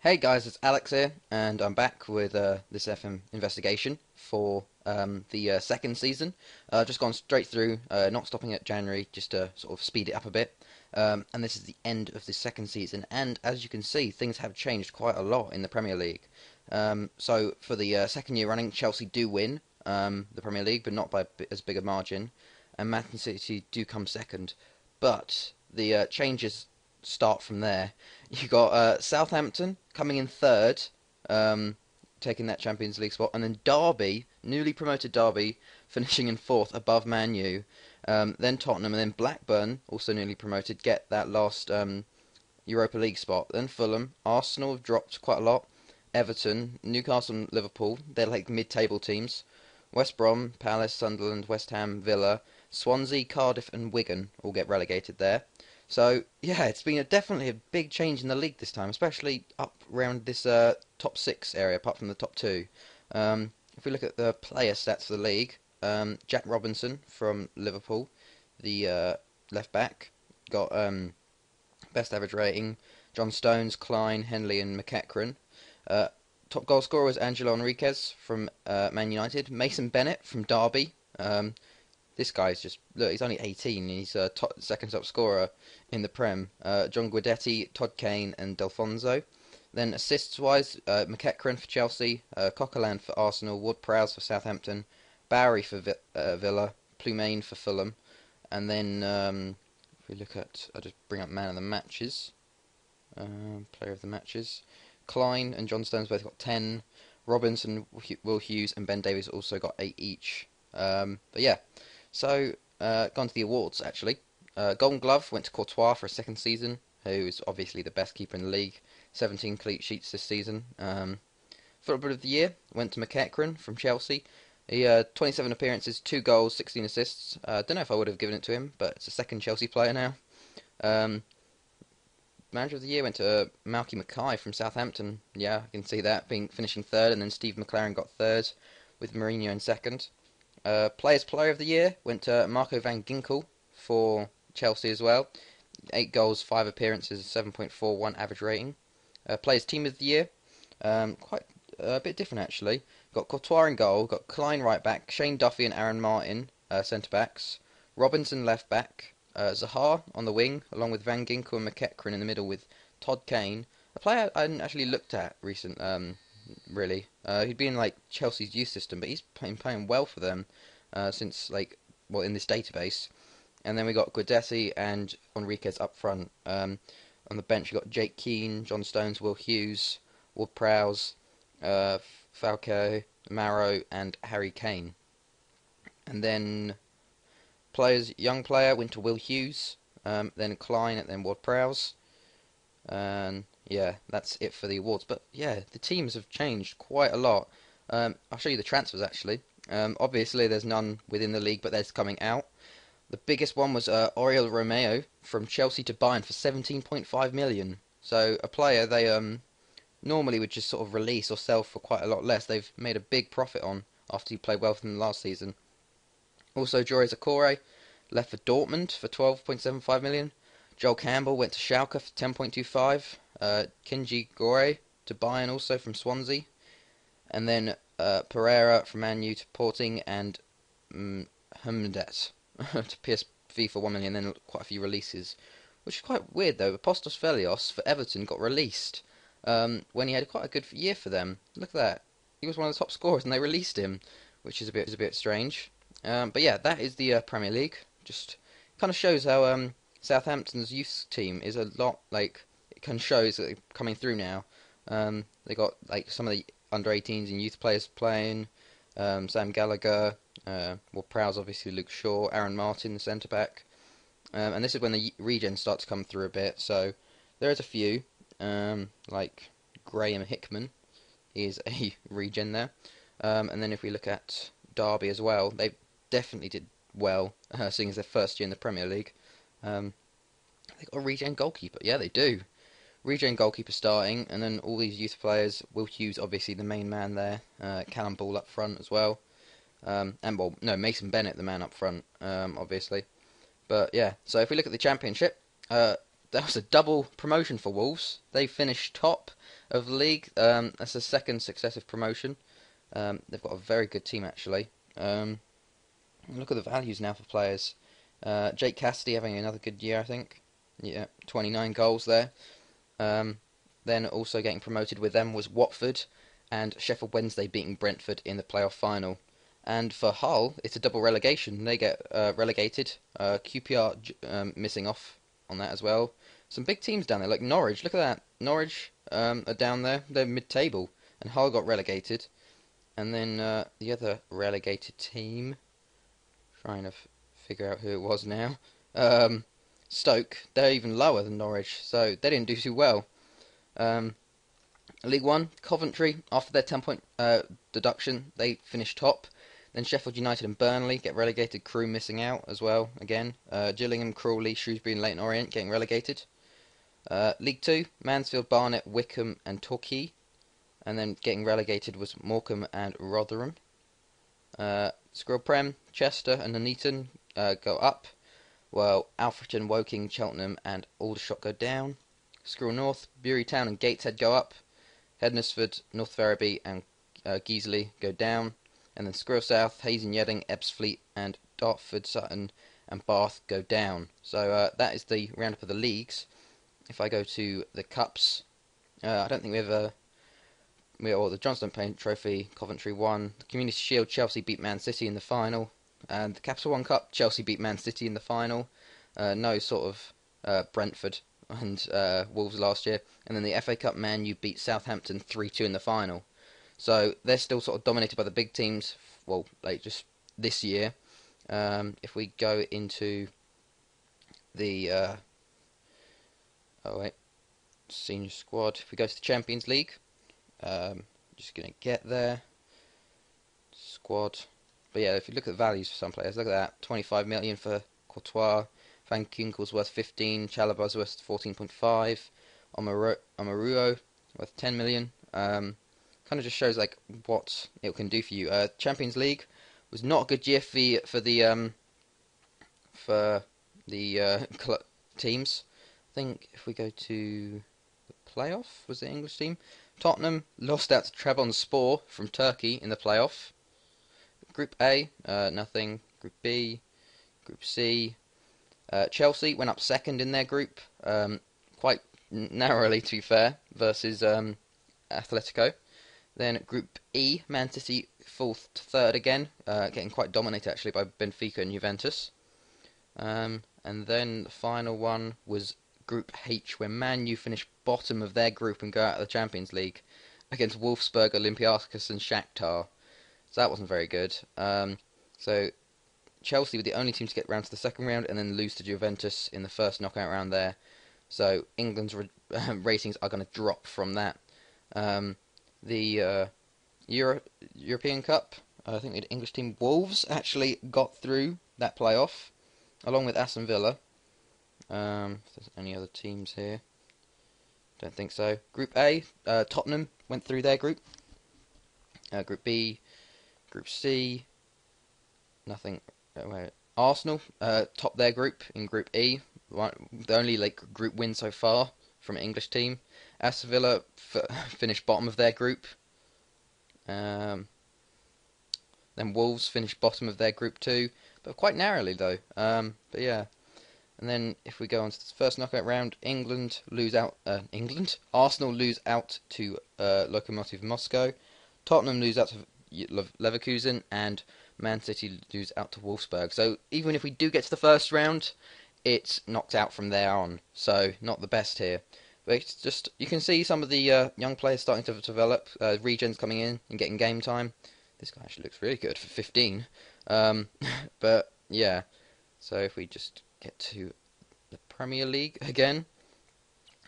Hey guys, it's Alex here, and I'm back with this FM investigation for the second season. Just gone straight through, not stopping at January, just to sort of speed it up a bit. And this is the end of the second season, and as you can see, things have changed quite a lot in the Premier League. So for the second year running, Chelsea do win the Premier League, but not by as big a margin, and Man City do come second. But the changes start from there. You got Southampton coming in third, um, taking that Champions League spot, and then Derby, newly promoted Derby, finishing in fourth above Man U. Then Tottenham, and then Blackburn, also newly promoted, get that last Europa League spot. Then Fulham, Arsenal have dropped quite a lot. Everton, Newcastle, and Liverpool, they're like mid-table teams. West Brom, Palace, Sunderland, West Ham, Villa, Swansea, Cardiff, and Wigan all get relegated there. So yeah, it's been definitely a big change in the league this time, especially up around this top six area, apart from the top two. If we look at the player stats for the league, Jack Robinson from Liverpool, the left back, got best average rating. John Stones, Klein, Henley, and McEachran. Uh, Top goal scorer was Angelo Enriquez from Man United. Mason Bennett from Derby. This guy's just look. He's only 18 and he's second top scorer in the Prem. John Guidetti, Todd Kane, and Delfonso. Then assists wise, McEachran for Chelsea, Coquelin for Arsenal, Ward-Prowse for Southampton, Bowery for Villa, Plumane for Fulham, and then if we look at, I'll just bring up man of the matches, player of the matches. Klein and John Stones both got 10. Robinson, Will Hughes, and Ben Davies also got 8 each. But yeah, so gone to the awards actually. Golden Glove went to Courtois for a second season, who is obviously the best keeper in the league. 17 clean sheets this season. Footballer of the Year went to McEachran from Chelsea. He 27 appearances, 2 goals, 16 assists. Don't know if I would have given it to him, but it's a second Chelsea player now. Manager of the Year went to Malky Mackay from Southampton. Yeah, I can see that finishing third, and then Steve McLaren got third, with Mourinho in second. Players Player of the Year went to Marco van Ginkel for Chelsea as well. 8 goals, 5 appearances, 7.41 average rating. Players Team of the Year, quite a bit different actually. Got Courtois in goal, got Klein right back, Shane Duffy and Aaron Martin centre backs, Robinson left back, Zaha on the wing, along with Van Ginkel and McEachran in the middle with Todd Kane, a player I hadn't actually looked at really. He'd been in like Chelsea's youth system, but he's been playing well for them since in this database. And then we got Guidetti and Enriquez up front. On the bench, you got Jake Keane, John Stones, Will Hughes, Ward-Prowse, Falcao, Marrow, and Harry Kane. And then young player went to Will Hughes, then Klein, and then Ward-Prowse. And yeah, that's it for the awards. But yeah, the teams have changed quite a lot. I'll show you the transfers actually. Obviously, there's none within the league, but there's coming out. The biggest one was Oriol Romeo from Chelsea to Bayern for 17.5 million. So a player they normally would just sort of release or sell for quite a lot less. They've made a big profit on after he played well for them last season. Also, Jore Zakore left for Dortmund for 12.75 million. Joel Campbell went to Schalke for 10.25. Kenji Gore to Bayern also from Swansea. And then Pereira from Man U to Porting, and Humdet to PSV for 1 million. Then quite a few releases, which is quite weird though. Apostos Velios for Everton got released when he had quite a good year for them. Look at that. He was one of the top scorers and they released him, which is a bit strange. But yeah, that is the Premier League. Just kind of shows how Southampton's youth team is a lot it kind of shows that they're coming through now. They got like some of the under 18s and youth players playing. Sam Gallagher, Prowse obviously, Luke Shaw, Aaron Martin, the centre back. And this is when the regen start to come through a bit. So there is a few, like Graham Hickman is a regen there. And then if we look at Derby as well, they definitely did well, seeing as their first year in the Premier League. They got a regen goalkeeper. Yeah, they do. Regen goalkeeper starting, and then all these youth players. Will Hughes, obviously the main man there. Callum Ball up front as well. Mason Bennett, the man up front, obviously. But yeah, so if we look at the Championship, that was a double promotion for Wolves. They finished top of the league. That's a second successive promotion. They've got a very good team actually. Look at the values now for players. Jake Cassidy having another good year, I think. Yeah, 29 goals there. Then also getting promoted with them was Watford, and Sheffield Wednesday beating Brentford in the playoff final. And for Hull, it's a double relegation. They get relegated. QPR missing off on that as well. Some big teams down there, like Norwich. Look at that. Norwich are down there. They're mid-table. And Hull got relegated. And then the other relegated team, trying to figure out who it was now. Stoke, they're even lower than Norwich, so they didn't do too well. League One, Coventry, after their 10-point deduction, they finished top. Then Sheffield United and Burnley get relegated, Crewe missing out as well, again. Gillingham, Crawley, Shrewsbury and Leyton Orient getting relegated. League 2, Mansfield, Barnet, Wickham and Torquay. And then getting relegated was Morecambe and Rotherham. Squirrel Prem, Chester and Nuneaton go up, while Alfreton, Woking, Cheltenham and Aldershot go down. Squirrel North, Bury Town and Gateshead go up. Hednesford, North Ferriby and Guiseley go down. And then Squirrel South, Hayes and Yedding, Ebbsfleet and Dartford, Sutton and Bath go down. So that is the roundup of the leagues. If I go to the cups, I don't think we have the Johnston Paint Trophy, Coventry won. The Community Shield, Chelsea beat Man City in the final. And the Capital One Cup, Chelsea beat Man City in the final. No sort of Brentford and Wolves last year. And then the FA Cup, Man U beat Southampton 3-2 in the final. So they're still sort of dominated by the big teams, well, like just this year. If we go into the senior squad, if we go to the Champions League, just going to get there. Squad. But yeah, if you look at the values for some players, look at that. 25 million for Courtois. Van Kinkel's worth 15. Chalobah's worth 14.5. Omaruo worth 10 million. Kind of just shows like what it can do for you. Champions League was not a good year for the teams. I think if we go to the playoff, was the English team? Tottenham lost out to Trabzonspor from Turkey in the playoff. Group A, nothing. Group B, Group C. Chelsea went up second in their group, quite narrowly to be fair, versus Atletico. Then Group E, Man City 4th to 3rd again, getting quite dominated actually by Benfica and Juventus. And then the final one was Group H, where Man U finished bottom of their group and go out of the Champions League against Wolfsburg, Olympiacos and Shakhtar. So that wasn't very good. So Chelsea were the only team to get round to the second round and then lose to Juventus in the first knockout round there. So England's ratings are going to drop from that. The European Cup, I think the English team Wolves actually got through that playoff, along with Aston Villa. If there's any other teams here, don't think so. Group A, Tottenham went through their group. Group B, Group C, nothing. Arsenal topped their group in Group E. The only group win so far from an English team. Aston Villa finished bottom of their group. Then Wolves finished bottom of their group too, but quite narrowly though. But yeah. And then if we go on to the first knockout round, Arsenal lose out to Lokomotiv Moscow. Tottenham lose out to Leverkusen, and Man City lose out to Wolfsburg. So even if we do get to the first round, it's knocked out from there on. So not the best here. But it's just, you can see some of the young players starting to develop. Regens coming in and getting game time. This guy actually looks really good for 15. But yeah, so if we just get to the Premier League again.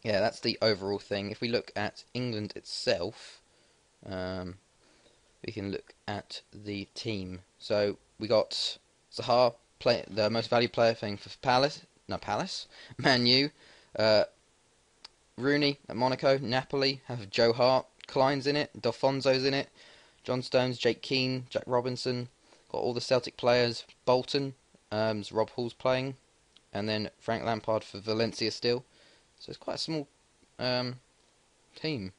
Yeah, that's the overall thing. If we look at England itself, we can look at the team. So we got Zaha, the most valued player playing for Man U. Rooney at Monaco. Napoli have Joe Hart. Klein's in it. Delfonso's in it. John Stones, Jake Keane, Jack Robinson. Got all the Celtic players. Bolton, Rob Hall's playing. And then Frank Lampard for Valencia still. So it's quite a small team.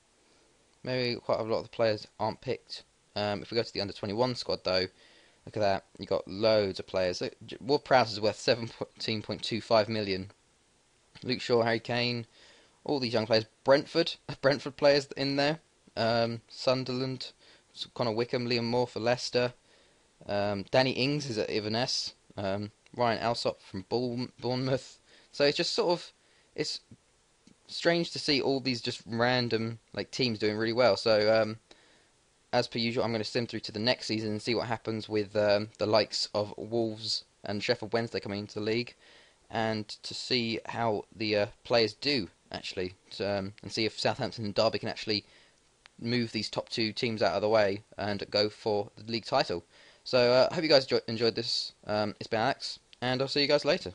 Maybe quite a lot of the players aren't picked. If we go to the under-21 squad though, look at that. You got loads of players. Ward-Prowse is worth 17.25 million. Luke Shaw, Harry Kane, all these young players. Brentford players in there. Sunderland, Connor Wickham, Liam Moore for Leicester. Danny Ings is at Inverness. Ryan Alsop from Bournemouth. So it's just sort of, it's strange to see all these just random teams doing really well. So as per usual, I'm going to sim through to the next season and see what happens with the likes of Wolves and Sheffield Wednesday coming into the league, and to see how the players do actually, and see if Southampton and Derby can actually move these top two teams out of the way and go for the league title. So I hope you guys enjoyed this. It's been Alex, and I'll see you guys later.